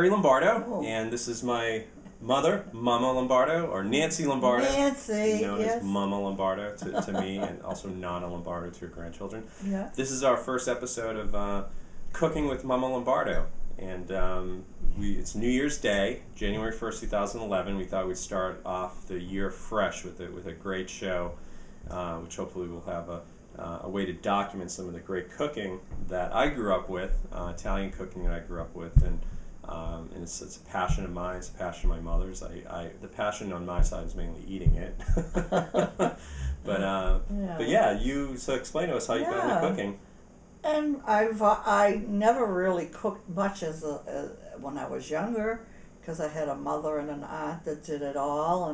Larry Lombardo, and this is my mother, Mama Lombardo, or Nancy Lombardo. Nancy, known yes. as Mama Lombardo to me, and also Nana Lombardo to her grandchildren. Yeah. This is our first episode of Cooking with Mama Lombardo, and it's New Year's Day, January 1st, 2011. We thought we'd start off the year fresh with a great show, which hopefully will have a way to document some of the great cooking that I grew up with, Italian cooking that I grew up with, and it's a passion of mine. It's a passion of my mother's. The passion on my side is mainly eating it. But yeah, so explain to us how you got into cooking. And I never really cooked much when I was younger, because I had a mother and an aunt that did it all,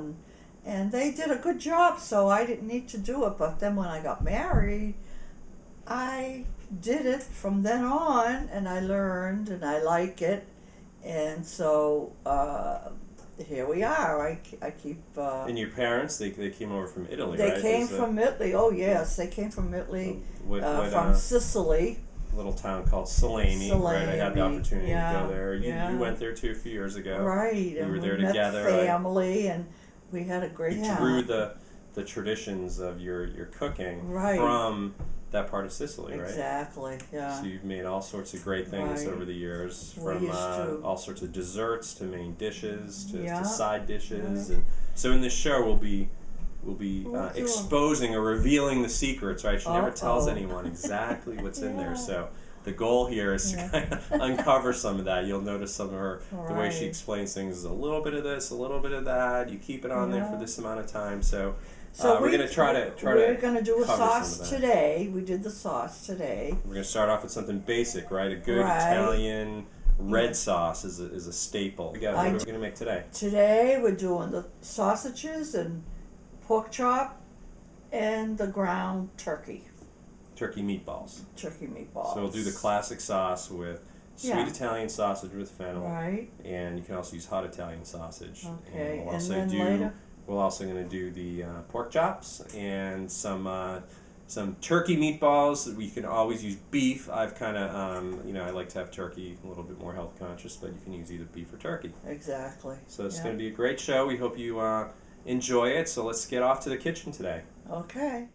and they did a good job, so I didn't need to do it. But then when I got married, I did it from then on, and I learned, and I like it. And so here we are. I keep. And your parents, they came over from Italy, they right? They came from Italy. Oh yes, they came from Italy. From Sicily. A little town called Salemi, right? I had the opportunity to go there. You went there too a few years ago. Right. We were and there we together. Met family, and we had a great time. You drew the traditions of your cooking from that part of Sicily, right? Exactly, yeah. So you've made all sorts of great things over the years, from all sorts of desserts to main dishes to side dishes. And so in this show we'll be exposing or revealing the secrets, right? She never tells anyone exactly what's in there. So the goal here is to kind of uncover some of that. You'll notice some of her, the way she explains things is a little bit of this, a little bit of that. You keep it on there for this amount of time. So we're going to try to We're going to do a sauce today. We did the sauce today. We're going to start off with something basic, right? A good Italian red sauce is a staple. What are we going to make today? Today we're doing the sausages and pork chop and the ground turkey. Turkey meatballs. Turkey meatballs. So we'll do the classic sauce with sweet Italian sausage with fennel. Right. And you can also use hot Italian sausage. Okay. And we're also going to do the pork chops and some turkey meatballs. We can always use beef. I've kind of, I like to have turkey, a little bit more health conscious, but you can use either beef or turkey. Exactly. So it's going to be a great show. We hope you enjoy it. So let's get off to the kitchen today. Okay.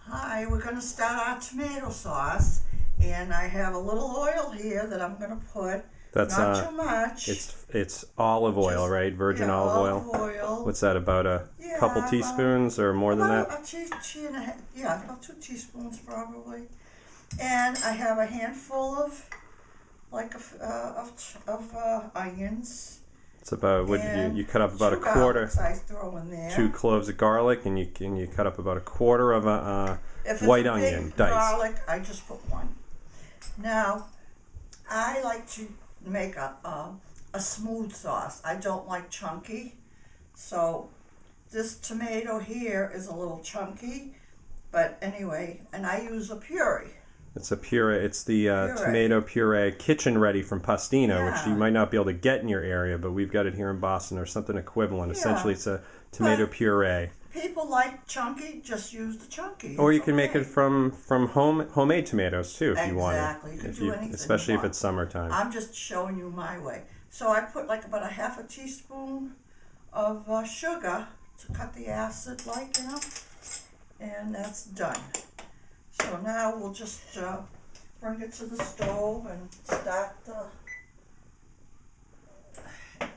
Hi, we're going to start our tomato sauce, and I have a little oil here that I'm going to put. That's not too much. It's olive oil, right? Virgin olive oil. What's that? About a couple teaspoons or more than that? About 2 teaspoons probably. And I have a handful of onions. It's about you cut up about a quarter. I throw in there. 2 cloves of garlic, and you cut up about a quarter of a white onion diced. Garlic, I just put 1. Now, I like to make a smooth sauce. I don't like chunky, so this tomato here is a little chunky, but anyway, and I use a puree. It's a puree. It's the tomato puree kitchen ready from Pastino, which you might not be able to get in your area, but we've got it here in Boston or something equivalent. Essentially, it's a tomato puree. People like chunky, just use the chunky. Or you can make it from homemade tomatoes too, if you want. Exactly. You can do anything. Especially if it's summertime. I'm just showing you my way. So I put about a half a teaspoon of sugar to cut the acid, and that's done. So now we'll just bring it to the stove and start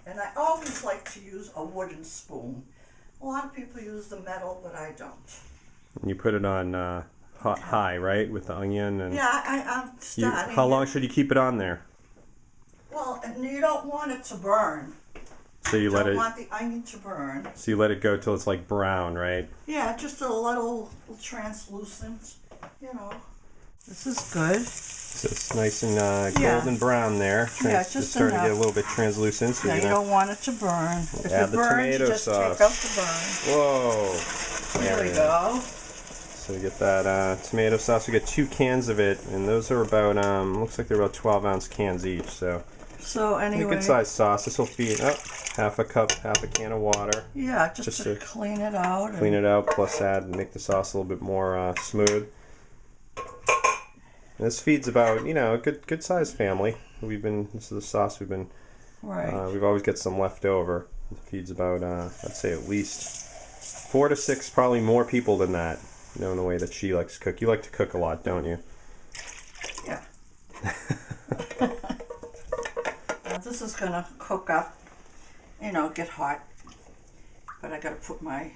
and I always like to use a wooden spoon. A lot of people use the metal, but I don't. And you put it on high, right, with the onion? And I'm starting. How long should you keep it on there? Well, you don't want it to burn. So you don't want the onion to burn. So you let it go till it's like brown, right? Yeah, just a little translucent, This is good. So it's nice and golden brown there. Just starting to get a little bit translucent. So you don't want it to burn. If add it the burns, tomato just sauce. take out the burn. Whoa! There we go. So we get that tomato sauce. We get 2 cans of it, and those are about looks like they're about 12-ounce cans each. So anyway, a good sized sauce. This will feed half a can of water. Yeah, just to clean it out. Clean it out, plus make the sauce a little bit more smooth. This feeds about, a good sized family. This is the sauce Right. we've always got some left over. It feeds about, I'd say at least 4 to 6, probably more people than that, in the way that she likes to cook. You like to cook a lot, don't you? Yeah. Now this is gonna cook up, get hot. But I gotta put my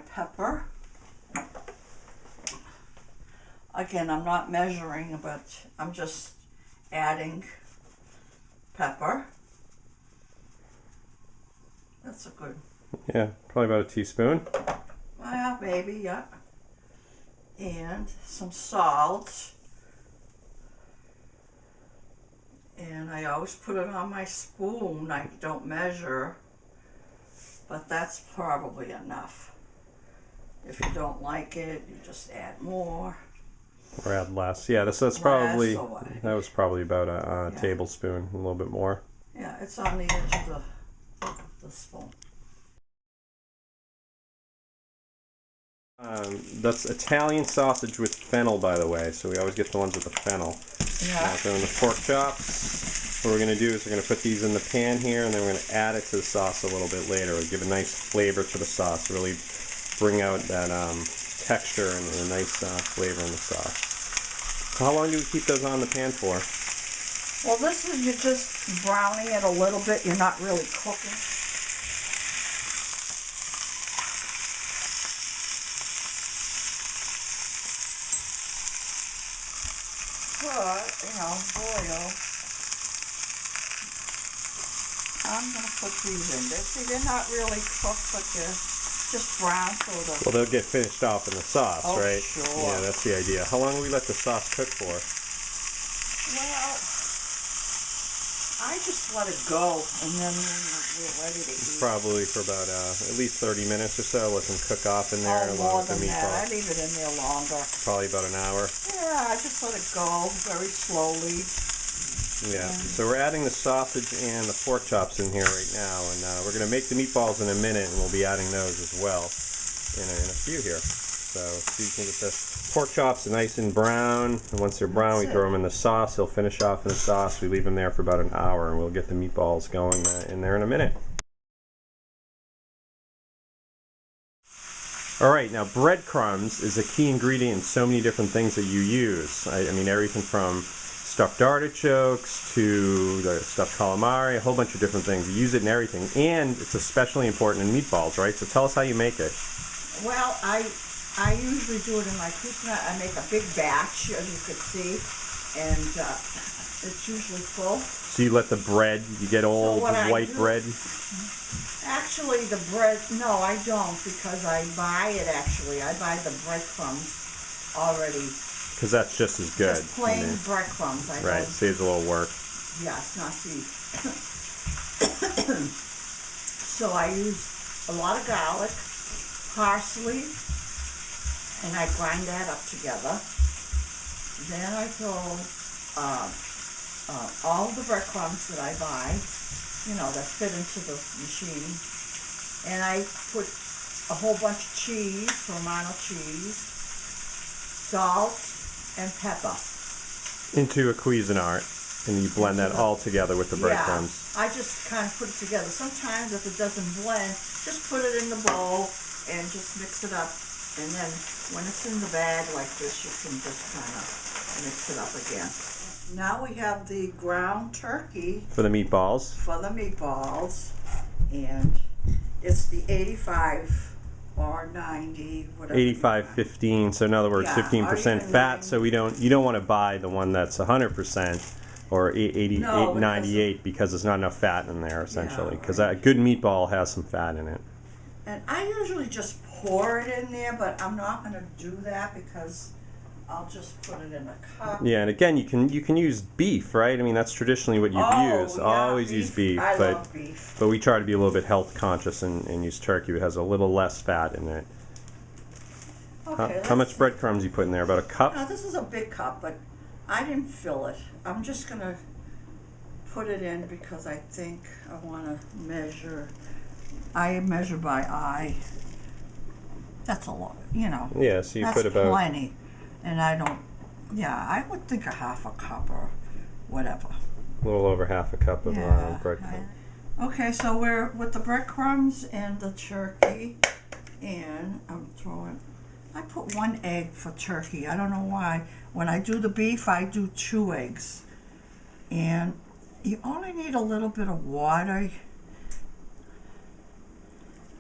pepper. Again, I'm not measuring, but I'm just adding pepper. That's a good. Yeah, probably about a teaspoon. Well, maybe, yeah. And some salt. And I always put it on my spoon. I don't measure, but that's probably enough. If you don't like it, you just add more. Or add less. Yeah, that was probably about a tablespoon, a little bit more. Yeah, it's on the edge of the spoon. That's Italian sausage with fennel, by the way. So we always get the ones with the fennel. Yeah. So in the pork chops, what we're going to do is we're going to put these in the pan here, and then we're going to add it to the sauce a little bit later. It'll give a nice flavor to the sauce, really bring out that texture and a nice flavor in the sauce. How long do we keep those on the pan for? Well, this is, you're just browning it a little bit. You're not really cooking. But, boil. I'm going to put these in there. See, they're not really cooked, but they're just brown, so Well, they'll get finished off in the sauce, right? Sure. Yeah, that's the idea. How long do we let the sauce cook for? Well, I just let it go, and then we're ready to eat. Probably for about at least 30 minutes or so. Let them cook off in there More along with the than that. I meatballs. leave it in there longer. Probably about an hour. Yeah, I just let it go very slowly. Yeah. So we're adding the sausage and the pork chops in here right now, and we're going to make the meatballs in a minute, and we'll be adding those as well in a few here. So you can get the pork chops nice and brown, and once they're brown, we throw them in the sauce. They'll finish off in the sauce. We leave them there for about an hour, and we'll get the meatballs going in there in a minute. All right, now breadcrumbs is a key ingredient in so many different things that you use. I mean, everything from stuffed artichokes to the stuffed calamari, a whole bunch of different things. You use it in everything, and it's especially important in meatballs, right? So tell us how you make it. Well, I usually do it in my cucina. I make a big batch, as you could see, and it's usually full. So you let the bread, you get old white bread? Actually, the bread, no, I don't, because I buy it, actually. I buy the breadcrumbs already. Because that's just as good. Just plain breadcrumbs. Right, saves a little work. Yes, not see. So I use a lot of garlic, parsley, and I grind that up together. Then I throw all the breadcrumbs that I buy, that fit into the machine. And I put a whole bunch of cheese, Romano cheese, salt, and pepper. Into a Cuisinart, and you blend that all together with the breadcrumbs. Yeah, I just kind of put it together. Sometimes if it doesn't blend, just put it in the bowl and just mix it up. And then when it's in the bag like this, you can just kind of mix it up again. Now we have the ground turkey. For the meatballs. And it's the 85 or 90, whatever. 85-15, so in other words, 15% fat. So you don't want to buy the one that's 100% or 98 because there's not enough fat in there, essentially. Because a good meatball has some fat in it. And I usually just pour it in there, but I'm not going to do that because I'll just put it in a cup. Yeah, and again, you can use beef, right? I mean, that's traditionally what you've used. Always use beef. I love beef. But we try to be a little bit health conscious and use turkey. It has a little less fat in it. Okay, how much breadcrumbs you put in there? About a cup? Now, this is a big cup, but I didn't fill it. I'm just going to put it in because I think I want to measure. I measure by eye. That's a lot, you know. Yeah, so you That's put about... plenty. And I don't, yeah, I would think a half a cup or whatever. A little over half a cup of breadcrumbs. Okay, so we're with the breadcrumbs and the turkey, and I'm throwing, I put 1 egg for turkey. I don't know why. When I do the beef, I do 2 eggs. And you only need a little bit of water.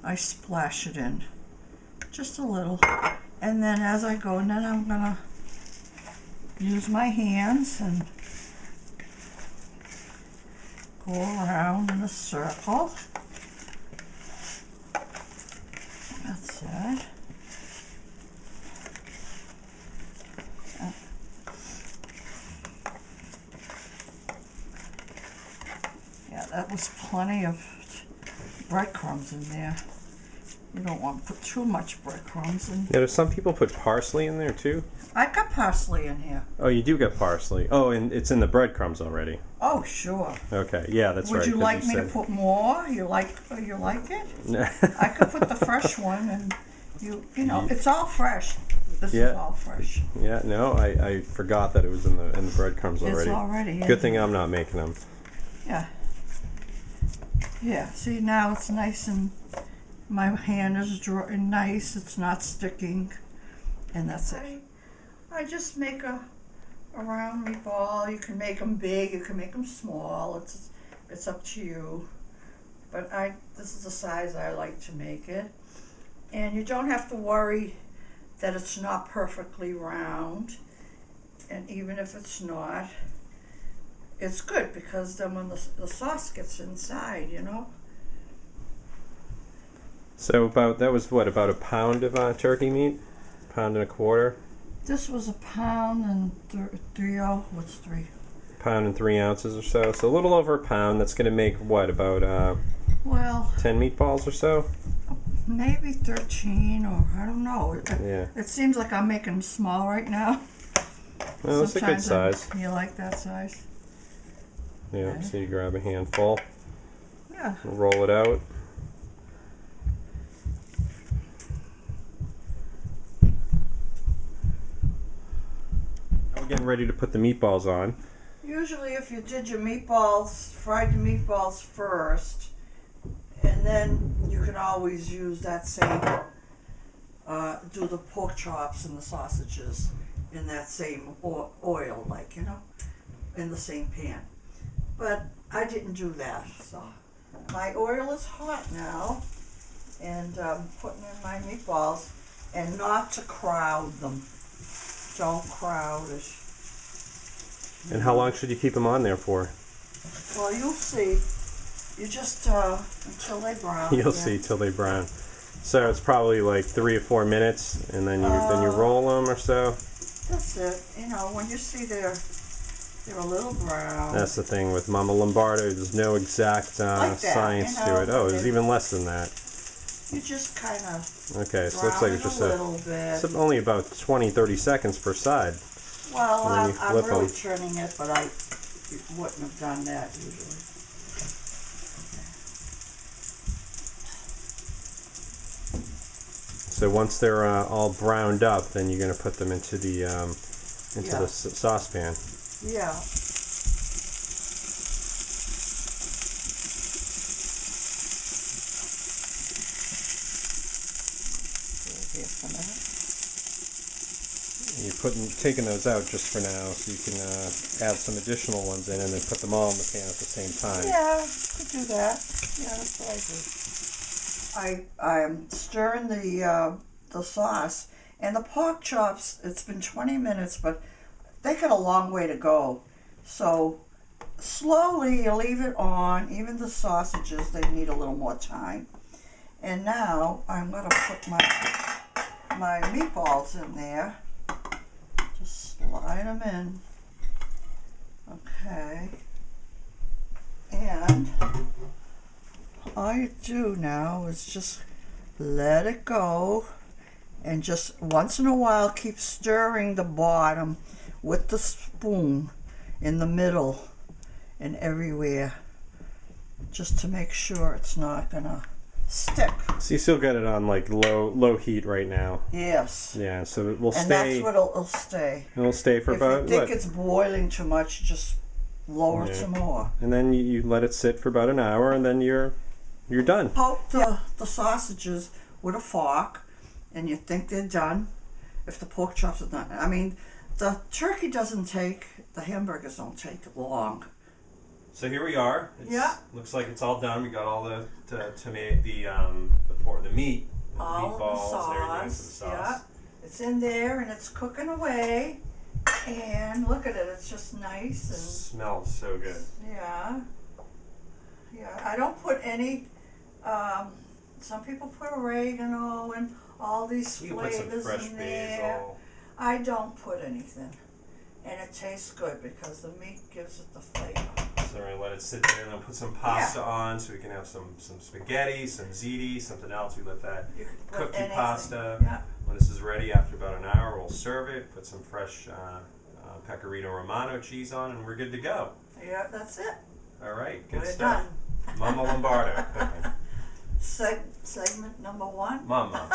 I splash it in, just a little. And then as I go, and then I'm gonna use my hands and go around in a circle. That's it. Yeah, that was plenty of breadcrumbs in there. You don't want to put too much breadcrumbs in. Yeah, some people put parsley in there too. I got parsley in here. Oh, you do get parsley. Oh, and it's in the breadcrumbs already. Oh, sure. Okay, yeah, that's right. Would you like me to put more? You like it? I could put the fresh one, and you know, it's all fresh. This is all fresh. Yeah, no, I forgot that it was in the breadcrumbs already. It's already. Good thing I'm not making them. Yeah. Yeah. See, now it's nice and my hand is nice. It's not sticking, and that's it. I just make a round meatball. You can make them big. You can make them small. It's up to you. But this is the size I like to make it, and you don't have to worry that it's not perfectly round. And even if it's not, it's good because then when the sauce gets inside, you know. So that was what, about a pound of turkey meat? Pound and a quarter? This was a pound and what's 3? Pound and 3 ounces or so. So a little over a pound. That's going to make what, about 10 meatballs or so? Maybe 13, or I don't know. Yeah. It seems like I'm making them small right now. Well, that's a good size. You like that size? Yeah, Okay. so you grab a handful. Yeah. Roll it out. We're getting ready to put the meatballs on. Usually if you did your meatballs, fried your meatballs first, and then you can always use that same, do the pork chops and the sausages in that same oil, like, you know, in the same pan. But I didn't do that, so. My oil is hot now, and I'm putting in my meatballs, and not to crowd them. Don't crowd it. And how long should you keep them on there for? Well, you'll see. You just, until they brown. You'll see till they brown. So it's probably like 3 or 4 minutes, and then you roll them or so. That's it. You know, when you see they're a little brown. That's the thing with Mama Lombardo. There's no exact like that, science you know, to it. Oh, it's even less than that. You just kind of Okay, so it looks like it's just a little bit. It's only about 20-30 seconds per side. Well, I'm flip really them. turning it, but I wouldn't have done that usually. So once they're all browned up, then you're going to put them into the the saucepan. Yeah. You're taking those out just for now, so you can add some additional ones in, and then put them all in the pan at the same time. Yeah, could do that. Yeah, that's what I do. I'm stirring the sauce, and the pork chops. It's been 20 minutes, but they got a long way to go. So slowly you leave it on. Even the sausages, they need a little more time. And now I'm gonna put my meatballs in there. Just slide them in. Okay. And all you do now is just let it go, and just once in a while keep stirring the bottom with the spoon in the middle and everywhere, just to make sure it's not gonna stick. So you still got it on like low heat right now. Yes. Yeah, so it will And stay. that's what it'll stay. It'll stay for If about you think what? it's boiling too much, just lower it some more. And then you let it sit for about an hour, and then you're done. Poke the sausages with a fork, and you think they're done. If the pork chops are done, I mean, the turkey doesn't take, the hamburgers don't take long. So here we are. Looks like it's all done. We got all the tomato, the meat, the All meatballs, the and everything sauce. for the sauce. Yeah, it's in there and it's cooking away. And look at it, it's just nice and Smells so good. yeah. I don't put any. Some people put oregano and all these You can put some flavors fresh in there. basil. I don't put anything, and it tastes good because the meat gives it the flavor. So we're gonna let it sit there, and then put some pasta on, so we can have some spaghetti, some ziti, something else. We let that You can put cook the anything. pasta. Yeah. When this is ready, after about an hour, we'll serve it. Put some fresh pecorino romano cheese on, and we're good to go. Yeah, that's it. All right, good We're stuff. done. Mama Lombardo cooking. Segment number 1. Mama.